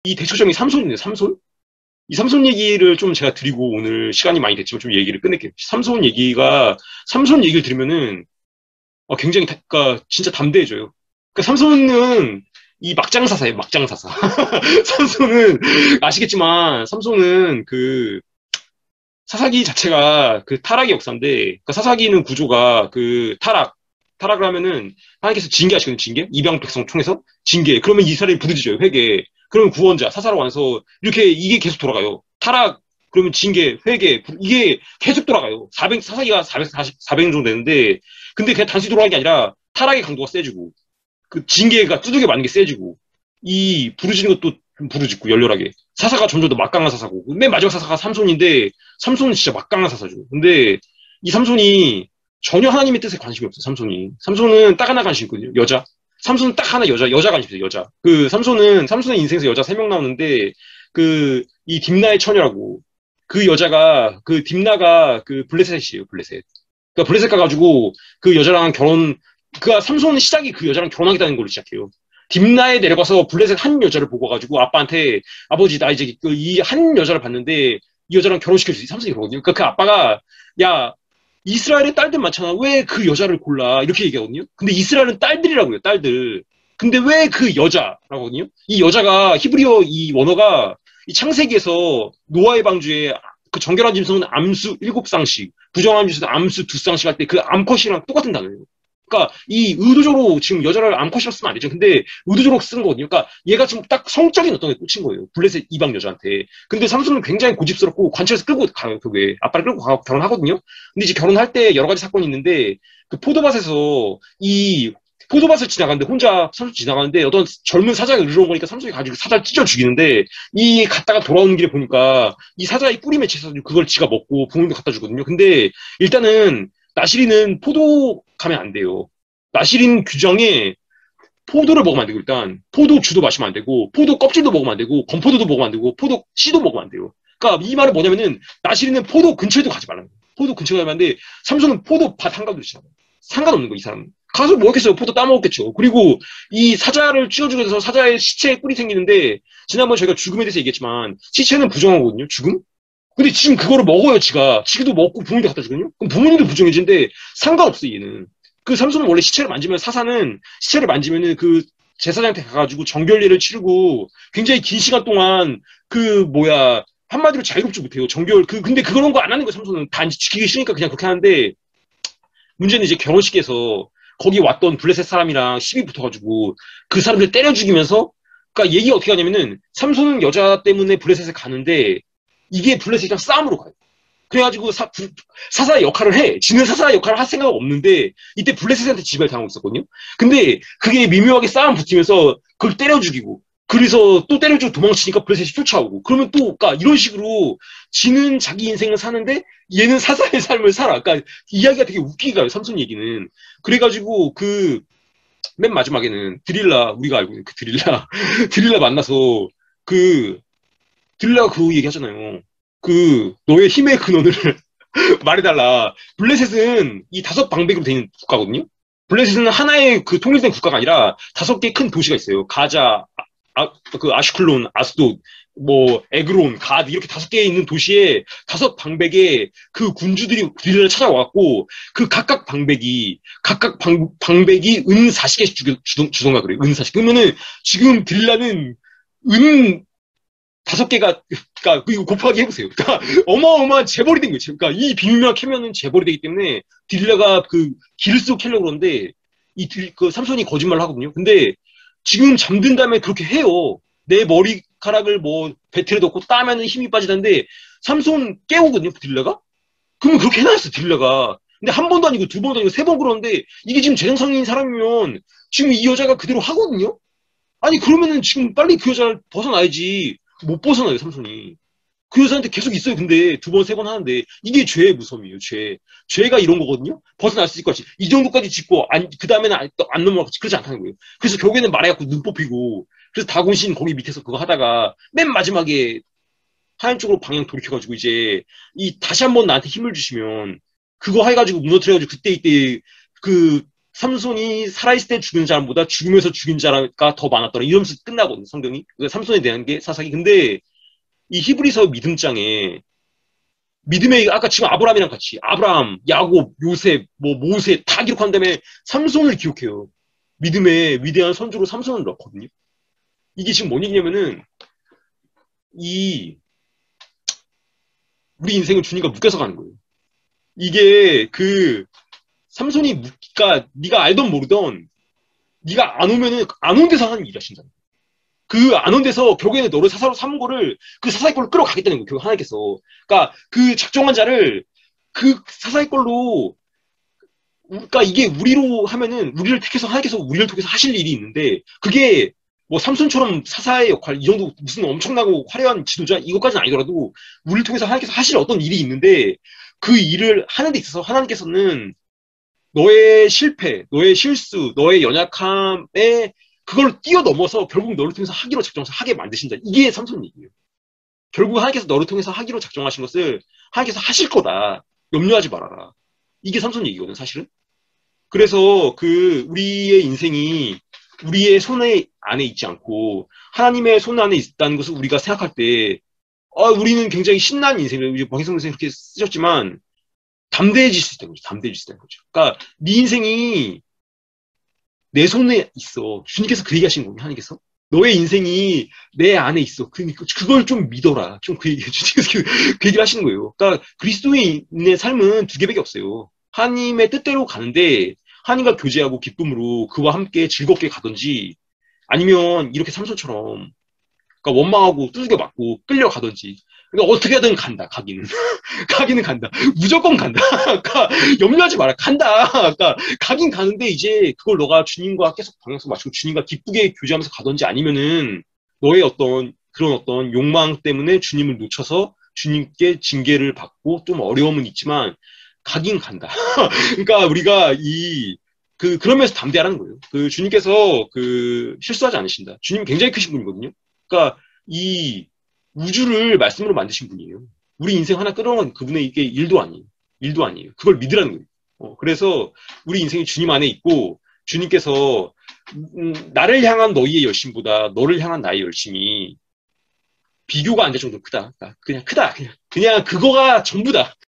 이 대표적인 삼손인데, 삼손? 이 삼손 얘기를 좀 제가 드리고 오늘 시간이 많이 됐지만 좀 얘기를 끝낼게요. 삼손 얘기를 들으면은, 굉장히, 그러니까 진짜 담대해져요. 그러니까 삼손은 이 막장사사예요, 막장사사. 삼손은, 아시겠지만, 삼손은 사사기 자체가 그 타락의 역사인데, 그 사사기는 구조가 타락을 하면은, 하나님께서 징계하시거든요, 징계? 이방 백성 총에서? 징계. 그러면 이스라엘이 부르짖어요, 회개. 그러면 구원자, 사사로 와서, 이게 계속 돌아가요. 그러면 징계, 회개, 이게 계속 돌아가요. 사사기가 400년 정도 되는데, 근데 그냥 단순히 돌아가는 게 아니라, 타락의 강도가 세지고, 그 징계가 두들겨 맞는 게 세지고, 이 부르짖는 것도 부르짖고, 열렬하게. 사사가 점점 더 막강한 사사고, 맨 마지막 사사가 삼손인데, 삼손은 진짜 막강한 사사죠. 근데 이 삼손이 전혀 하나님의 뜻에 관심이 없어요, 삼손이. 삼손은 딱 하나 관심이 있거든요, 여자. 삼손은 딱 하나 여자 관심이 있어요, 여자. 삼손의 인생에서 여자 3명 나오는데, 이 딥나의 처녀라고. 그 여자가, 딥나가 블레셋이에요, 블레셋. 그러니까 블레셋 가가지고 그 여자랑 삼손은 시작이 그 여자랑 결혼하겠다는 걸로 시작해요. 딥나에 내려가서 블레셋 한 여자를 보고 가지고 아빠한테 아버지 나 이제 이 한 여자를 봤는데 이 여자랑 결혼시킬 수 있어. 삼성이 그러거든요. 그러니까 그 아빠가 야 이스라엘에 딸들 많잖아. 왜 그 여자를 골라? 이렇게 얘기하거든요. 근데 이스라엘은 딸들이라고요. 딸들. 근데 왜 그 여자라고 하거든요. 이 여자가 히브리어 이 원어가 이 창세기에서 노아의 방주에 그 정결한 짐승은 암수 7쌍씩, 부정한 짐승은 암수 2쌍씩 할 때 그 암컷이랑 똑같은 단어예요. 그러니까 이 의도적으로 지금 여자를 암컷이라고 쓰면 안 되죠. 근데 의도적으로 쓴 거거든요. 그러니까 얘가 지금 딱 성적인 어떤 게 꽂힌 거예요. 블레셋 이방 여자한테. 근데 삼손은 굉장히 고집스럽고 관찰해서 끌고 가요. 결국에 아빠를 끌고 가고 결혼하거든요. 근데 이제 결혼할 때 여러 가지 사건이 있는데 그 포도밭에서 이 포도밭을 지나가는데 혼자 삼손 지나가는데 어떤 젊은 사자가 으르렁 거니까 삼손이 가지고 사자를 찢어 죽이는데 이 갔다가 돌아오는 길에 보니까 이 사자의 뿌리 맺혀서 그걸 지가 먹고 부모님도 갖다 주거든요. 근데 일단은 나시린은 포도 가면 안 돼요. 나시린 규정에 포도를 먹으면 안 되고 일단 포도주도 마시면 안 되고 포도 껍질도 먹으면 안 되고 건포도도 먹으면 안 되고 포도 씨도 먹으면 안 돼요. 그러니까 이 말은 뭐냐면은 나시린은 포도 근처에도 가지 말라는 거예요. 포도 근처에 가면 안 돼. 삼손은 포도 밭 한가도 지나요. 상관없는 거 이 사람은. 가서 먹겠어요. 포도 따먹었겠죠. 그리고 이 사자를 쥐어주게 돼서 사자의 시체에 뿔이 생기는데 지난번 저희가 죽음에 대해서 얘기했지만 시체는 부정하거든요. 죽음? 근데 지금 그거를 먹어요, 지도 먹고 부모님도 갖다 주거든요? 그럼 부모님도 부정해지는데 상관없어, 얘는. 그 삼손은 원래 사사는 시체를 만지면은 그 제사장한테 가가지고 정결례를 치르고 굉장히 긴 시간 동안 한마디로 자유롭지 못해요. 근데 그런 거 안 하는 거예요, 삼손은. 단지 지키기 싫으니까 그냥 그렇게 하는데 문제는 이제 결혼식에서 거기 왔던 블레셋 사람이랑 시비 붙어가지고 그 사람들 때려 죽이면서 그러니까 얘기가 어떻게 하냐면은 삼손은 여자 때문에 블레셋에 가는데 이게 블레셋이랑 싸움으로 가요. 그래가지고 사사의 역할을 해. 지는 사사의 역할을 할 생각 없는데 이때 블레셋한테 지배를 당하고 있었거든요. 근데 그게 미묘하게 싸움 붙으면서 그걸 때려 죽이고 그래서 또 때려 죽고 도망치니까 블레셋이 쫓아오고 그러면 또 그러니까 이런 식으로 지는 자기 인생을 사는데 얘는 사사의 삶을 살아. 그러니까 이야기가 되게 웃기게 가요. 삼손 얘기는. 그래가지고 맨 마지막에는 우리가 알고 있는 그 드릴라 만나서 그 드릴라가 그 얘기 하잖아요. 너의 힘의 근원을 말해달라. 블레셋은 이 5방백으로 되는 국가거든요? 블레셋은 하나의 통일된 국가가 아니라 5개 큰 도시가 있어요. 가자, 아슈클론, 아스돗, 에그론, 갓, 이렇게 5개에 있는 도시에 5방백의 그 군주들이 드릴라를 찾아와갖고, 각각 방백이 은 40개씩 주던가 그래요. 은 40개. 그러면은, 지금 드릴라는 은 5개가, 그러니까, 이거 곱하기 해보세요. 그러니까, 어마어마한 재벌이 된 거예요. 그러니까, 이 빅명 캐면은 재벌이 되기 때문에, 딜라가 길을 쓰고 캐려고 그러는데, 삼손이 거짓말을 하거든요. 근데, 지금 잠든 다음에 그렇게 해요. 내 머리카락을 배틀에 넣고 따면은 힘이 빠지는데, 삼손 깨우거든요, 딜라가? 그러면 그렇게 해놨어, 딜라가. 근데 한 번도 아니고 2번도 아니고 3번 그러는데, 이게 지금 제정상인 사람이면, 지금 이 여자가 그대로 하거든요? 아니, 그러면은 지금 빨리 그 여자를 벗어나야지. 못 벗어나요, 삼손이. 그 여자한테 계속 있어요. 근데 2번, 3번 하는데 이게 죄의 무섬이에요. 죄가 이런 거거든요. 벗어날 수 있을 것 같이 이 정도까지 짓고 그 다음에는 안 넘어가고 그러지 않다는 거예요. 그래서 결국에는 말해갖고 눈 뽑히고 그래서 다곤신 거기 밑에서 그거 하다가 맨 마지막에 하얀 쪽으로 방향 돌이켜가지고 이제 다시 한번 나한테 힘을 주시면 그거 해가지고 무너뜨려가지고 그때 그 삼손이 살아있을 때 죽은 사람보다 죽으면서 죽인 자가 더 많았더라. 이러면서 끝나거든요, 성경이. 삼손에 대한 게 사사기. 근데 이 히브리서 믿음장에 믿음의 아까 지금 아브라함이랑 같이 아브라함, 야곱, 요셉, 뭐 모세 다 기록한 다음에 삼손을 기록해요. 믿음의 위대한 선조로 삼손을 넣거든요. 이게 지금 뭔 얘기냐면은 이 우리 인생은 주님과 묶여서 가는 거예요. 이게 그 삼손이 그러니까 네가 알던 모르던 네가 안 오면은 안 온 데서 하는 일이야 진짜. 그 안 온 데서 결국에는 너를 사사로 삼은 거를 그 사사의 걸로 끌어가겠다는 거예요. 결국 하나님께서. 그러니까 그 작정한 자를 그 사사의 걸로 그러니까 이게 우리로 하면은 우리를 택해서 하나님께서 우리를 통해서 하실 일이 있는데 그게 뭐 삼손처럼 사사의 역할 이 정도 무슨 엄청나고 화려한 지도자 이것까지는 아니더라도 우리를 통해서 하나님께서 하실 어떤 일이 있는데 그 일을 하는 데 있어서 하나님께서는 너의 실패, 너의 실수, 너의 연약함에 그걸 뛰어넘어서 결국 너를 통해서 하기로 작정해서 하게 만드신다. 이게 삼손 얘기예요. 결국 하나님께서 너를 통해서 하기로 작정하신 것을 하나님께서 하실 거다. 염려하지 말아라. 이게 삼손 얘기거든, 사실은. 그래서 그 우리의 인생이 우리의 손에 안에 있지 않고 하나님의 손 안에 있다는 것을 우리가 생각할 때 우리는 굉장히 신난 인생을 박희성 선생님 그렇게 쓰셨지만 담대해질 수 있다는 거죠. 담대해질 수 있다는 거죠. 그러니까 네 인생이 내 손에 있어. 주님께서 그 얘기하신 거예요. 하나님께서. 너의 인생이 내 안에 있어. 그걸 좀 믿어라. 좀 그 얘기, 주님께서 그 얘기를 하시는 거예요. 그러니까 그리스도인의 삶은 두 개밖에 없어요. 하나님의 뜻대로 가는데 하나님과 교제하고 기쁨으로 그와 함께 즐겁게 가든지 아니면 이렇게 삼손처럼 그러니까 원망하고 두들겨 맞고 끌려가든지 그러니까 어떻게 하든 간다. 가기는 가기는 간다. 무조건 간다. 그러니까 염려하지 마라. 간다. 그러니까 가긴 가는데 이제 그걸 너가 주님과 계속 방향성 맞추고 주님과 기쁘게 교제하면서 가든지 아니면은 너의 어떤 그런 어떤 욕망 때문에 주님을 놓쳐서 주님께 징계를 받고 좀 어려움은 있지만 가긴 간다. 그러니까 우리가 그러면서 담대하라는 거예요. 그 주님께서 실수하지 않으신다. 주님 굉장히 크신 분이거든요. 그러니까 이 우주를 말씀으로 만드신 분이에요. 우리 인생 하나 끌어온 그분의 이게 일도 아니에요. 일도 아니에요. 그걸 믿으라는 거예요. 그래서 우리 인생이 주님 안에 있고 주님께서 나를 향한 너희의 열심보다 너를 향한 나의 열심이 비교가 안 될 정도로 크다. 그러니까 그냥 크다. 그냥 그거가 전부다.